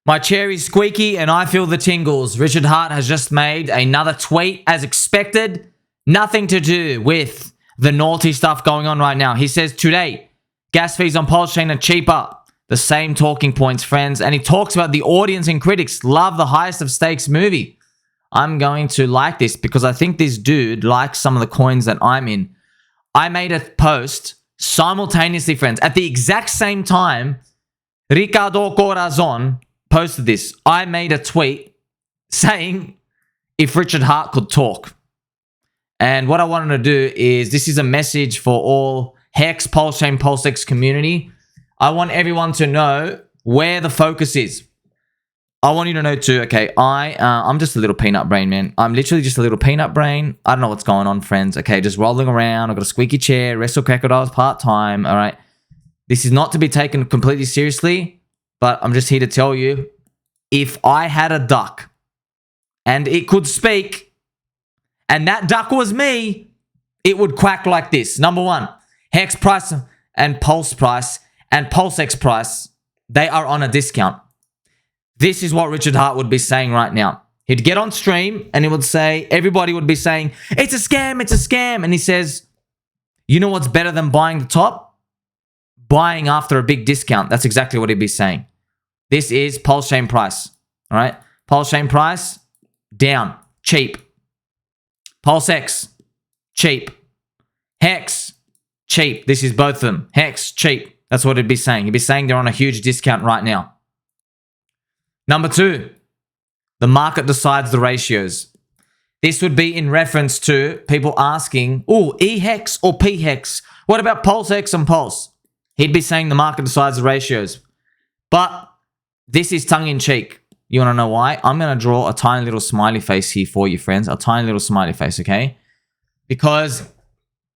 My chair is squeaky and I feel the tingles. Richard Hart has just made another tweet as expected. Nothing to do with the naughty stuff going on right now. He says today, gas fees on PulseChain are cheaper. The same talking points, friends. And he talks about the audience and critics love the highest of stakes movie. I'm going to like this because I think this dude likes some of the coins that I'm in. I made a post simultaneously, friends. At the exact same time, Ricardo Corazon posted this. I made a tweet saying if Richard Hart could talk. And what I wanted to do is, this is a message for all HEX, PulseChain, PulseX community. I want everyone to know where the focus is. I want you to know too, okay, I'm just a little peanut brain, man. I'm literally just a little peanut brain. I don't know what's going on, friends. Okay, just rolling around. I've got a squeaky chair, wrestle crocodiles part-time, all right? This is not to be taken completely seriously, but I'm just here to tell you, if I had a duck and it could speak, and that duck was me, it would quack like this. Number one, HEX price and Pulse price and PulseX price, they are on a discount. This is what Richard Hart would be saying right now. He'd get on stream and he would say, everybody would be saying, it's a scam, it's a scam. And he says, you know what's better than buying the top? Buying after a big discount. That's exactly what he'd be saying. This is PulseChain price. All right. PulseChain price, down, cheap. PulseX, cheap. HEX, cheap. This is both of them. HEX, cheap. That's what he'd be saying. He'd be saying they're on a huge discount right now. Number two, the market decides the ratios. This would be in reference to people asking, oh, EHEX or PHEX? What about PulseX and Pulse? He'd be saying the market decides the ratios. But this is tongue-in-cheek. You want to know why? I'm going to draw a tiny little smiley face here for you, friends. A tiny little smiley face, okay? Because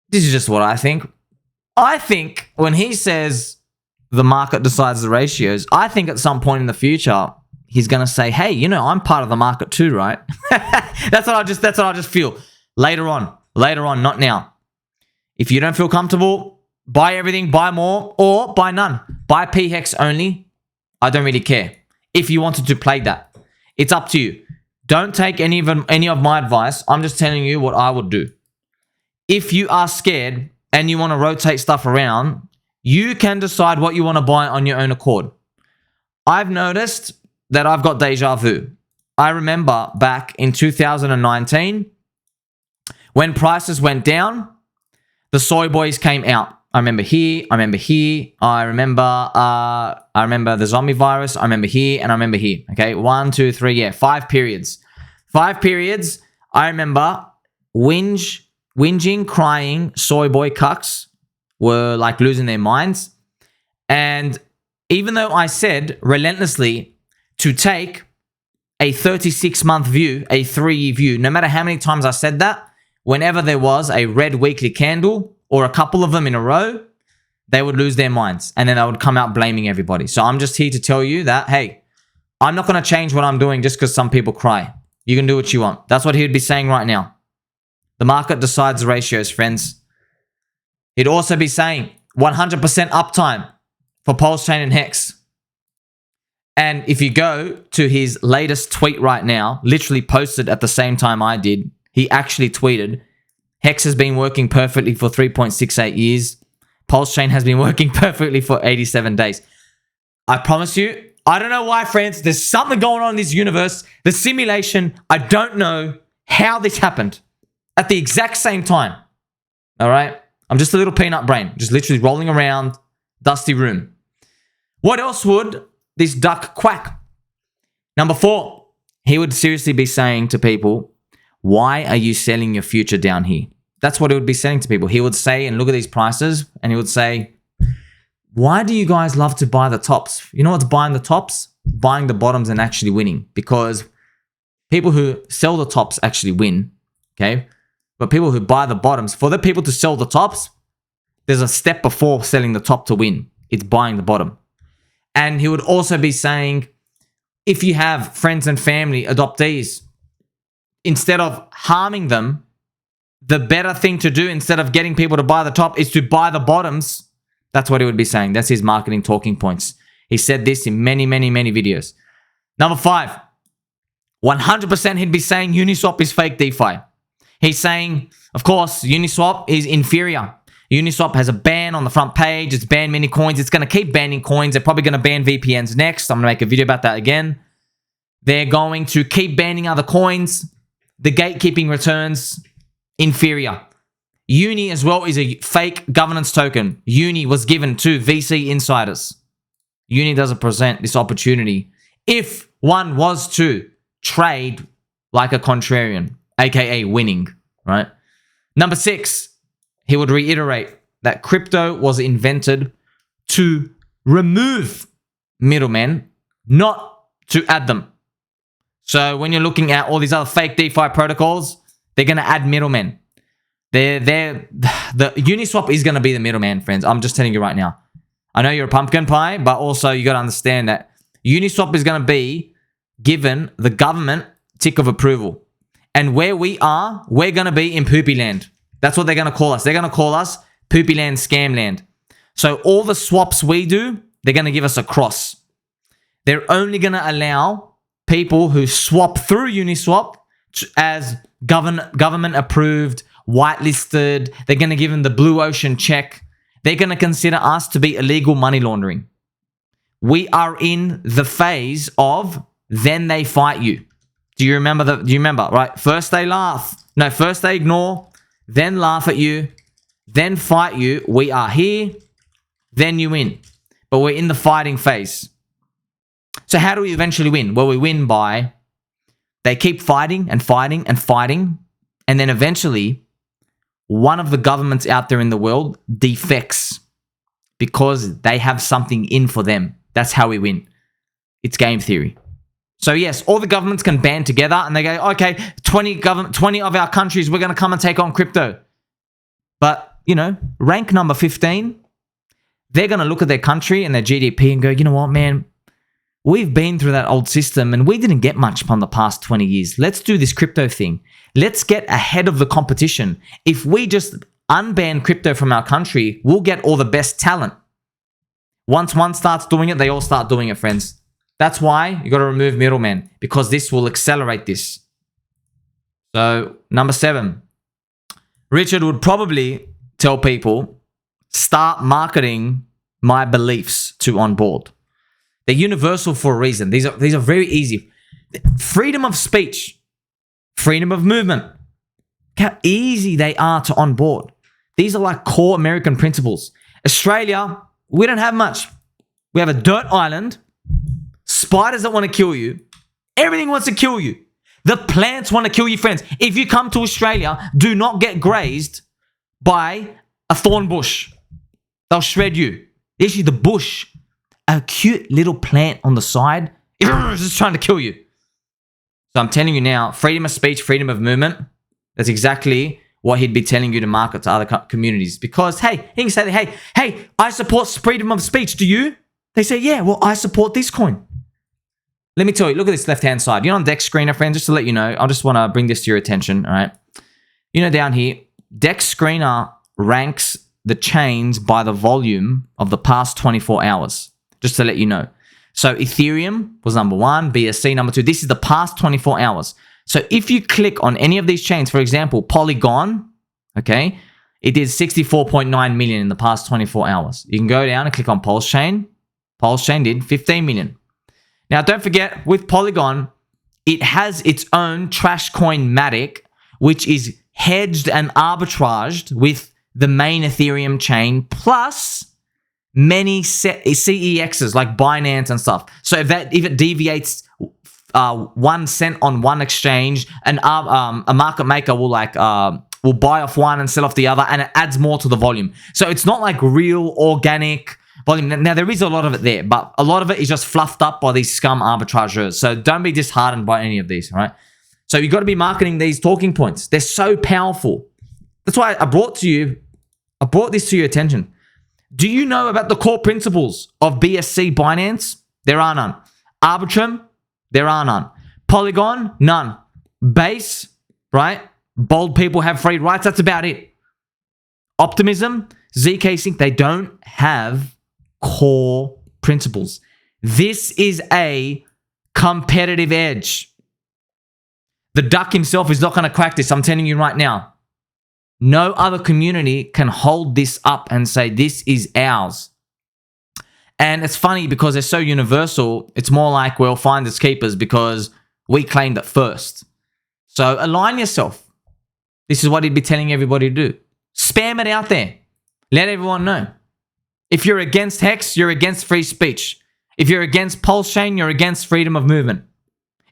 this is just what I think. I think when he says the market decides the ratios, I think at some point in the future, he's going to say, hey, you know, I'm part of the market too, right? That's what I just feel. Later on, not now. If you don't feel comfortable, buy everything, buy more, or buy none. Buy PHEX only. I don't really care. If you wanted to play that, it's up to you. Don't take any of my advice. I'm just telling you what I would do. If you are scared and you want to rotate stuff around, you can decide what you want to buy on your own accord. I've noticed that I've got DeJa Vu. I remember back in 2019, when prices went down, the Soyboys came out. I remember here, I remember the zombie virus, I remember here, and I remember here. Okay, 1, 2, 3, yeah, 5 periods. 5 periods, I remember whinging, crying, Soyboy cucks were like losing their minds. And even though I said relentlessly to take a 36-month view, a 3-year view, no matter how many times I said that, whenever there was a red weekly candle or a couple of them in a row, they would lose their minds. And then I would come out blaming everybody. So I'm just here to tell you that, hey, I'm not going to change what I'm doing just because some people cry. You can do what you want. That's what he would be saying right now. The market decides the ratios, friends. He'd also be saying 100% uptime for PulseChain and HEX. And if you go to his latest tweet right now, literally posted at the same time I did, he actually tweeted, HEX has been working perfectly for 3.68 years. PulseChain has been working perfectly for 87 days. I promise you, I don't know why, friends. There's something going on in this universe. The simulation, I don't know how this happened at the exact same time. All right? I'm just a little peanut brain, just literally rolling around, dusty room. What else would this duck quack? Number 4, he would seriously be saying to people, why are you selling your future down here? That's what he would be saying to people. He would say, and look at these prices, and he would say, why do you guys love to buy the tops? You know what's buying the tops? Buying the bottoms and actually winning. Because people who sell the tops actually win, okay? But people who buy the bottoms, for the people to sell the tops, there's a step before selling the top to win. It's buying the bottom. And he would also be saying, if you have friends and family, adoptees, instead of harming them, the better thing to do instead of getting people to buy the top is to buy the bottoms. That's what he would be saying. That's his marketing talking points. He said this in many, many, many videos. Number 5. 100% he'd be saying Uniswap is fake DeFi. He's saying, of course, Uniswap is inferior. Uniswap has a ban on the front page. It's banned many coins. It's going to keep banning coins. They're probably going to ban VPNs next. I'm going to make a video about that again. They're going to keep banning other coins. The gatekeeping returns inferior. Uni as well is a fake governance token. Uni was given to VC insiders. Uni doesn't present this opportunity if one was to trade like a contrarian, aka winning, right? Number 6, he would reiterate that crypto was invented to remove middlemen, not to add them. So when you're looking at all these other fake DeFi protocols, they're going to add middlemen. The Uniswap is going to be the middleman, friends. I'm just telling you right now. I know you're a pumpkin pie, but also you got to understand that Uniswap is going to be given the government tick of approval. And where we are, we're going to be in poopy land. That's what they're going to call us. They're going to call us poopy land, scam land. So all the swaps we do, they're going to give us a cross. They're only going to allow people who swap through Uniswap as government approved, whitelisted. They're going to give them the blue ocean check. They're going to consider us to be illegal money laundering. We are in the phase of then they fight you. Do you remember, right? First they laugh. No, first they ignore, then laugh at you, then fight you. We are here, then you win. But we're in the fighting phase. So how do we eventually win? Well, we win by they keep fighting and fighting and fighting, and then eventually one of the governments out there in the world defects because they have something in for them. That's how we win. It's game theory. So yes, all the governments can band together and they go, okay, 20 of our countries, we're going to come and take on crypto. But, you know, rank number 15, they're going to look at their country and their GDP and go, you know what, man, we've been through that old system and we didn't get much from the past 20 years. Let's do this crypto thing. Let's get ahead of the competition. If we just unban crypto from our country, we'll get all the best talent. Once one starts doing it, they all start doing it, friends. That's why you got to remove middlemen, because this will accelerate this. So, number 7. Richard would probably tell people, start marketing my beliefs to on board. They're universal for a reason. These are very easy. Freedom of speech, freedom of movement. Look how easy they are to onboard. These are like core American principles. Australia, we don't have much. We have a dirt island. Spiders that want to kill you. Everything wants to kill you. The plants want to kill you, friends. If you come to Australia, do not get grazed by a thorn bush. They'll shred you. Actually, the bush, a cute little plant on the side, is just trying to kill you. So I'm telling you now, freedom of speech, freedom of movement, that's exactly what he'd be telling you to market to other communities. Because, hey, he can say, hey, I support freedom of speech. Do you? They say, yeah, well, I support this coin. Let me tell you, look at this left-hand side. You know, on Dexscreener, friends, just to let you know, I just want to bring this to your attention, all right? You know, down here, Dexscreener ranks the chains by the volume of the past 24 hours, just to let you know. So Ethereum was number 1, BSC number 2. This is the past 24 hours. So if you click on any of these chains, for example, Polygon, okay, it did 64.9 million in the past 24 hours. You can go down and click on PulseChain. PulseChain did 15 million. Now, don't forget, with Polygon, it has its own trash coin Matic, which is hedged and arbitraged with the main Ethereum chain, plus many CEXs like Binance and stuff. So if it deviates 1 cent on one exchange, and a market maker will buy off one and sell off the other, and it adds more to the volume. So it's not like real organic volume. Now, there is a lot of it there, but a lot of it is just fluffed up by these scum arbitrageurs. So don't be disheartened by any of these, right? So you got to be marketing these talking points. They're so powerful. That's why I brought this to your attention. Do you know about the core principles of BSC Binance? There are none. Arbitrum? There are none. Polygon? None. Base? Right? Bold people have free rights. That's about it. Optimism? ZK Sync? They don't have core principles. This is a competitive edge. The duck himself is not going to crack this. I'm telling you right now. No other community can hold this up and say, this is ours. And it's funny because they're so universal. It's more like, well, finders keepers because we claimed it first. So align yourself. This is what he'd be telling everybody to do. Spam it out there. Let everyone know. If you're against HEX, you're against free speech. If you're against PulseChain, you're against freedom of movement.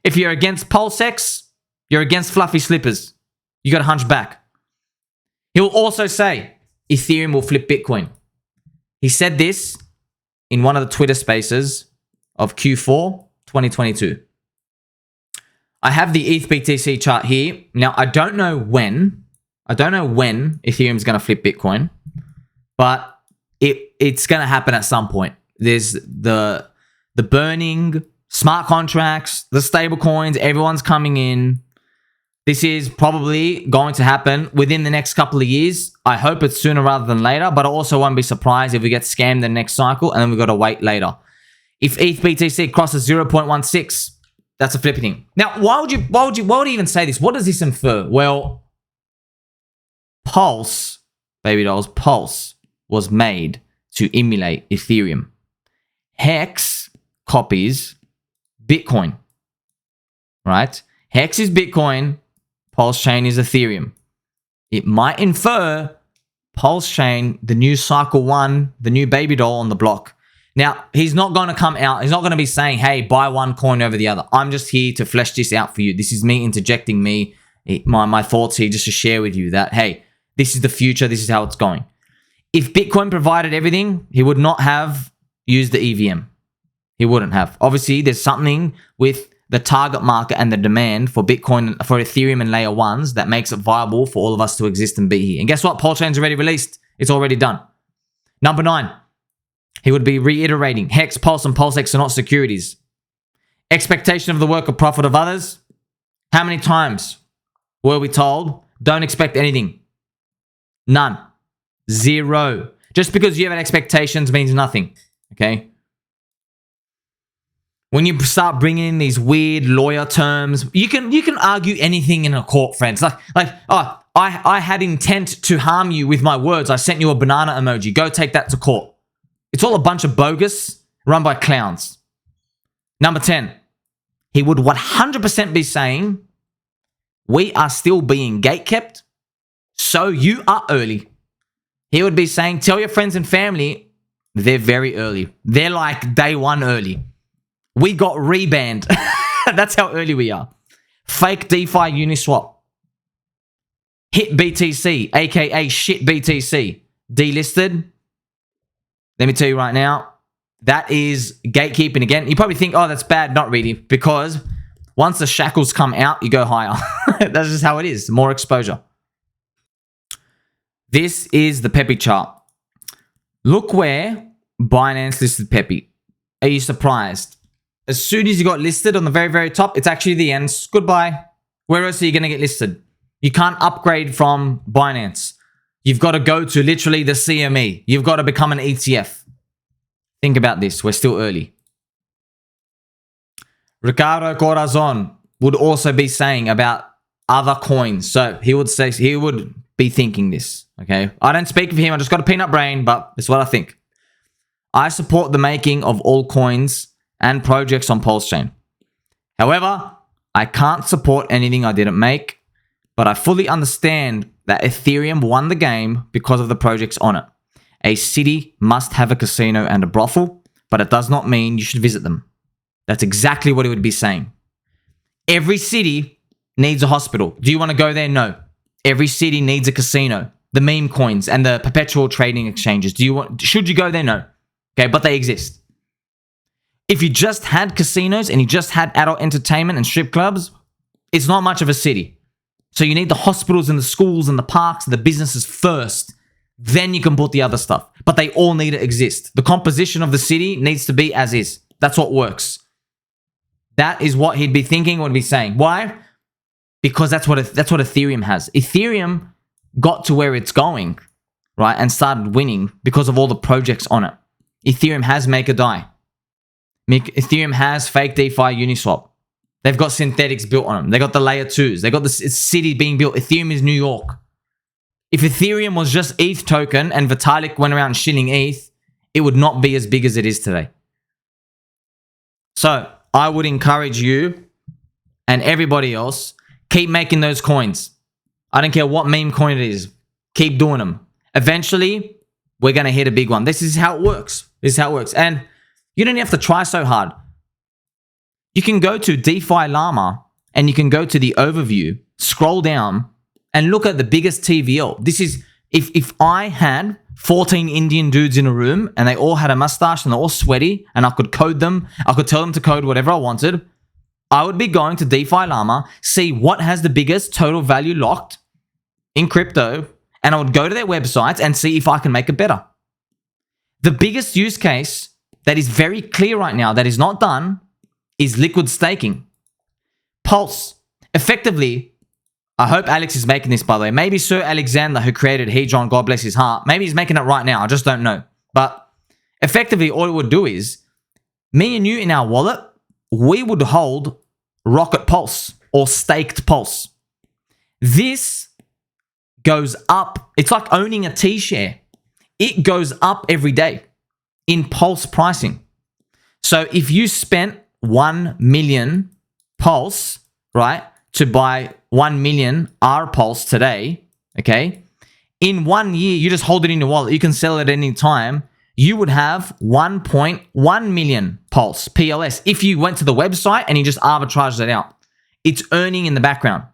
If you're against PulseX, you're against fluffy slippers. You got to hunch back. He'll also say Ethereum will flip Bitcoin. He said this in one of the Twitter spaces of Q4 2022. I have the ETH BTC chart here. Now, I don't know when Ethereum's going to flip Bitcoin, but it's going to happen at some point. There's the burning smart contracts, the stable coins, everyone's coming in. This is probably going to happen within the next couple of years. I hope it's sooner rather than later, but I also won't be surprised if we get scammed in the next cycle and then we've got to wait later. If ETH BTC crosses 0.16, that's a flipping. Now, why would you even say this? What does this infer? Well, Pulse, baby dolls, Pulse was made to emulate Ethereum. HEX copies Bitcoin, right? HEX is Bitcoin, PulseChain is Ethereum. It might infer PulseChain, the new cycle one, the new baby doll on the block. Now, he's not going to come out. He's not going to be saying, hey, buy one coin over the other. I'm just here to flesh this out for you. This is me interjecting my thoughts here just to share with you that, hey, this is the future. This is how it's going. If Bitcoin provided everything, he would not have used the EVM. He wouldn't have. Obviously, there's something with the target market and the demand for Bitcoin, for Ethereum and layer ones that makes it viable for all of us to exist and be here. And guess what? PulseChain's already released. It's already done. Number 9, he would be reiterating HEX, Pulse, and PulseX are not securities. Expectation of the work or profit of others. How many times were we told, don't expect anything? None. 0. Just because you have expectations means nothing. Okay? When you start bringing in these weird lawyer terms, you can argue anything in a court, friends. Oh, I had intent to harm you with my words. I sent you a banana emoji. Go take that to court. It's all a bunch of bogus run by clowns. Number 10, he would 100% be saying, we are still being gatekept, so you are early. He would be saying, tell your friends and family, they're very early. They're like day one early. We got rebanned. That's how early we are. Fake DeFi Uniswap. Hit BTC, aka shit BTC. Delisted. Let me tell you right now, that is gatekeeping again. You probably think, oh, that's bad. Not really, because once the shackles come out, you go higher. That's just how it is. More exposure. This is the PEPE chart. Look where Binance listed PEPE. Are you surprised? As soon as you got listed on the very, very top, it's actually the end. Goodbye. Where else are you going to get listed? You can't upgrade from Binance. You've got to go to literally the CME. You've got to become an ETF. Think about this. We're still early. Ricardo Corazon would also be saying about other coins. So he would be thinking this. Okay. I don't speak for him. I just got a peanut brain, but it's what I think. I support the making of all coins and projects on PulseChain. However, I can't support anything I didn't make, but I fully understand that Ethereum won the game because of the projects on it. A city must have a casino and a brothel, but it does not mean you should visit them. That's exactly what he would be saying. Every city needs a hospital. Do you want to go there? No. Every city needs a casino. The meme coins and the perpetual trading exchanges. Should you go there? No. Okay, but they exist. If you just had casinos and you just had adult entertainment and strip clubs, it's not much of a city. So you need the hospitals and the schools and the parks and the businesses first. Then you can put the other stuff. But they all need to exist. The composition of the city needs to be as is. That's what works. That is what he'd be thinking, what he'd be saying. Why? Because that's what Ethereum has. Ethereum got to where it's going, right? And started winning because of all the projects on it. Ethereum has make or die. Ethereum has fake DeFi Uniswap. They've got synthetics built on them. They got the layer 2s. They got the city being built. Ethereum is New York. If Ethereum was just ETH token and Vitalik went around shilling ETH, it would not be as big as it is today. So I would encourage you and everybody else, keep making those coins. I don't care what meme coin it is. Keep doing them. Eventually, we're going to hit a big one. This is how it works. This is how it works. And you don't have to try so hard. You can go to DeFi Llama and you can go to the overview, scroll down and look at the biggest TVL. This is, if I had 14 Indian dudes in a room and they all had a mustache and they're all sweaty and I could code them, I could tell them to code whatever I wanted, I would be going to DeFi Llama, see what has the biggest total value locked in crypto, and I would go to their websites and see if I can make it better. The biggest use case that is very clear right now that is not done is liquid staking. Pulse. Effectively, I hope Alex is making this, by the way. Maybe Sir Alexander, who created Hedron, God bless his heart, maybe he's making it right now. I just don't know. But effectively, all it would do is, me and you in our wallet, we would hold Rocket Pulse or staked Pulse. This goes up. It's like owning a T-share. It goes up every day in Pulse pricing. So if you spent 1 million Pulse, right, to buy 1 million R Pulse today, okay, in 1 year, you just hold it in your wallet. You can sell it at any time. You would have 1.1 million Pulse, PLS, if you went to the website and you just arbitraged it out. It's earning in the background.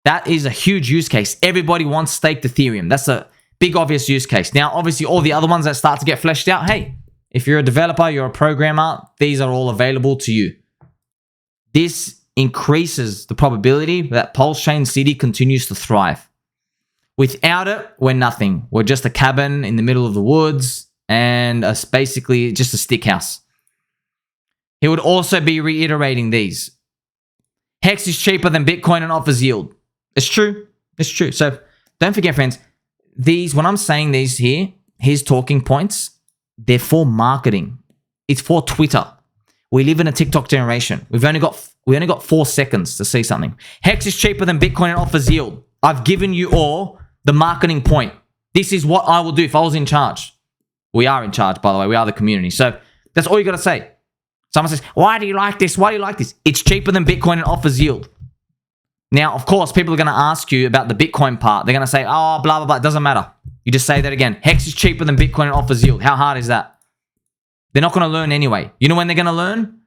That is a huge use case. Everybody wants staked Ethereum. That's a big obvious use case. Now, obviously, all the other ones that start to get fleshed out, hey, if you're a developer, you're a programmer, these are all available to you. This increases the probability that PulseChain City continues to thrive. Without it, we're nothing. We're just a cabin in the middle of the woods and basically just a stick house. He would also be reiterating these. HEX is cheaper than Bitcoin and offers yield. It's true. It's true. So don't forget, friends, these, when I'm saying these here, his talking points, they're for marketing. It's for Twitter. We live in a TikTok generation. We only got 4 seconds to see something. HEX is cheaper than Bitcoin and offers yield. I've given you all the marketing point. This is what I will do if I was in charge. We are in charge, by the way. We are the community. So that's all you got to say. Someone says, why do you like this? Why do you like this? It's cheaper than Bitcoin and offers yield. Now, of course, people are going to ask you about the Bitcoin part. They're going to say, oh, blah, blah, blah. It doesn't matter. You just say that again. HEX is cheaper than Bitcoin and offers yield. How hard is that? They're not going to learn anyway. You know when they're going to learn?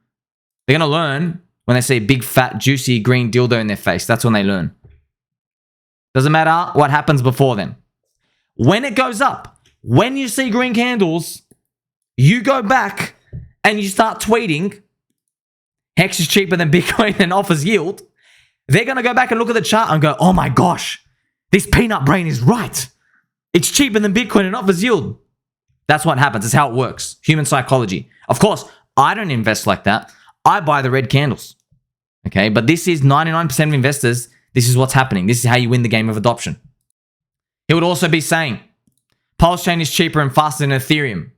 They're going to learn when they see a big, fat, juicy green dildo in their face. That's when they learn. Doesn't matter what happens before then. When it goes up, when you see green candles, you go back and you start tweeting, HEX is cheaper than Bitcoin and offers yield. They're going to go back and look at the chart and go, oh my gosh, this peanut brain is right. It's cheaper than Bitcoin and offers yield. That's what happens. It's how it works. Human psychology. Of course, I don't invest like that. I buy the red candles. Okay, but this is 99% of investors. This is what's happening. This is how you win the game of adoption. He would also be saying, PulseChain is cheaper and faster than Ethereum.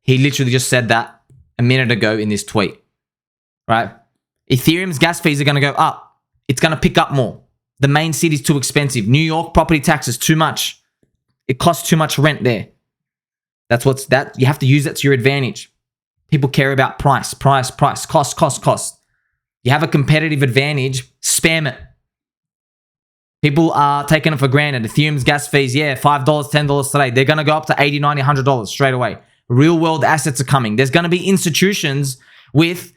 He literally just said that a minute ago in this tweet. Right? Ethereum's gas fees are going to go up. It's going to pick up more. The main city's too expensive. New York property tax is too much. It costs too much rent there. That's what's that. You have to use that to your advantage. People care about price, cost. You have a competitive advantage, spam it. People are taking it for granted. Ethereum's gas fees, yeah, $5, $10 today. They're going to go up to $80, $90, $100 straight away. Real world assets are coming. There's going to be institutions with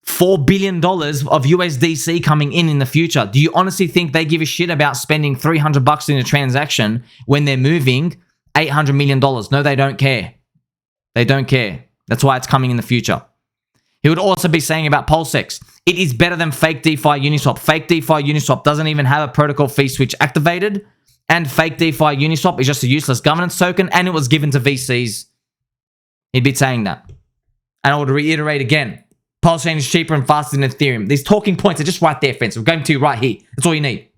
$4 billion of USDC coming in the future. Do you honestly think they give a shit about spending $300 in a transaction when they're moving $800 million? No, they don't care. They don't care. That's why it's coming in the future. He would also be saying about PulseX, it is better than Fake DeFi Uniswap. Fake DeFi Uniswap doesn't even have a protocol fee switch activated, and Fake DeFi Uniswap is just a useless governance token, and it was given to VCs. He'd be saying that. And I would reiterate again, PulseChain is cheaper and faster than Ethereum. These talking points are just right there, friends. We're going to you right here. That's all you need.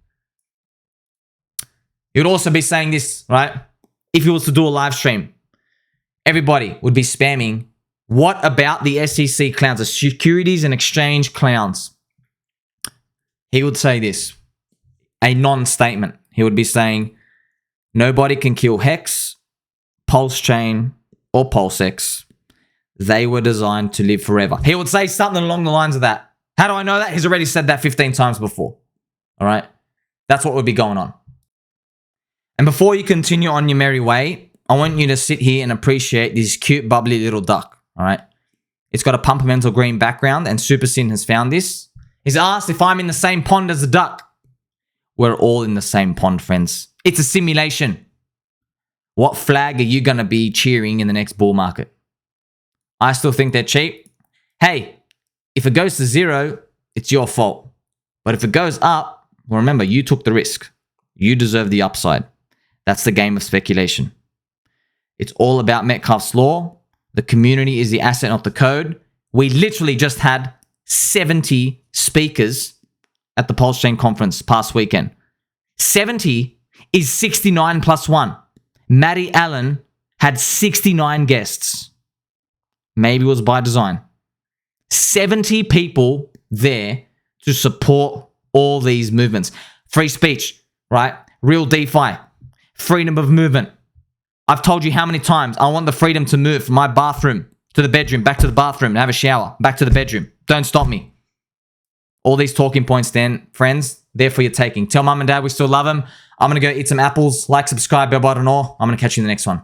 He would also be saying this, right? If he was to do a live stream, everybody would be spamming What about the SEC clowns, the Securities and Exchange clowns? He would say this, a non-statement. He would be saying, nobody can kill HEX, PulseChain, or PulseX. They were designed to live forever. He would say something along the lines of that. How do I know that? He's already said that 15 times before. All right? That's what would be going on. And before you continue on your merry way, I want you to sit here and appreciate this cute, bubbly little duck. All right? It's got a pumpermental green background, and SuperSyn has found this. He's asked if I'm in the same pond as the duck. We're all in the same pond, friends. It's a simulation. What flag are you going to be cheering in the next bull market? I still think they're cheap. Hey, if it goes to zero, it's your fault. But if it goes up, well, remember, you took the risk. You deserve the upside. That's the game of speculation. It's all about Metcalfe's law. The community is the asset, not the code. We literally just had 70 speakers at the PulseChain conference past weekend. 70 is 69 plus 1. Matty Allen had 69 guests. Maybe it was by design. 70 people there to support all these movements. Free speech, right? Real DeFi. Freedom of movement. I've told you how many times I want the freedom to move from my bathroom to the bedroom, back to the bathroom and have a shower, back to the bedroom. Don't stop me. All these talking points then, friends, they're for your taking. Tell mum and dad we still love them. I'm going to go eat some apples. Like, subscribe, bell button, or I'm going to catch you in the next one.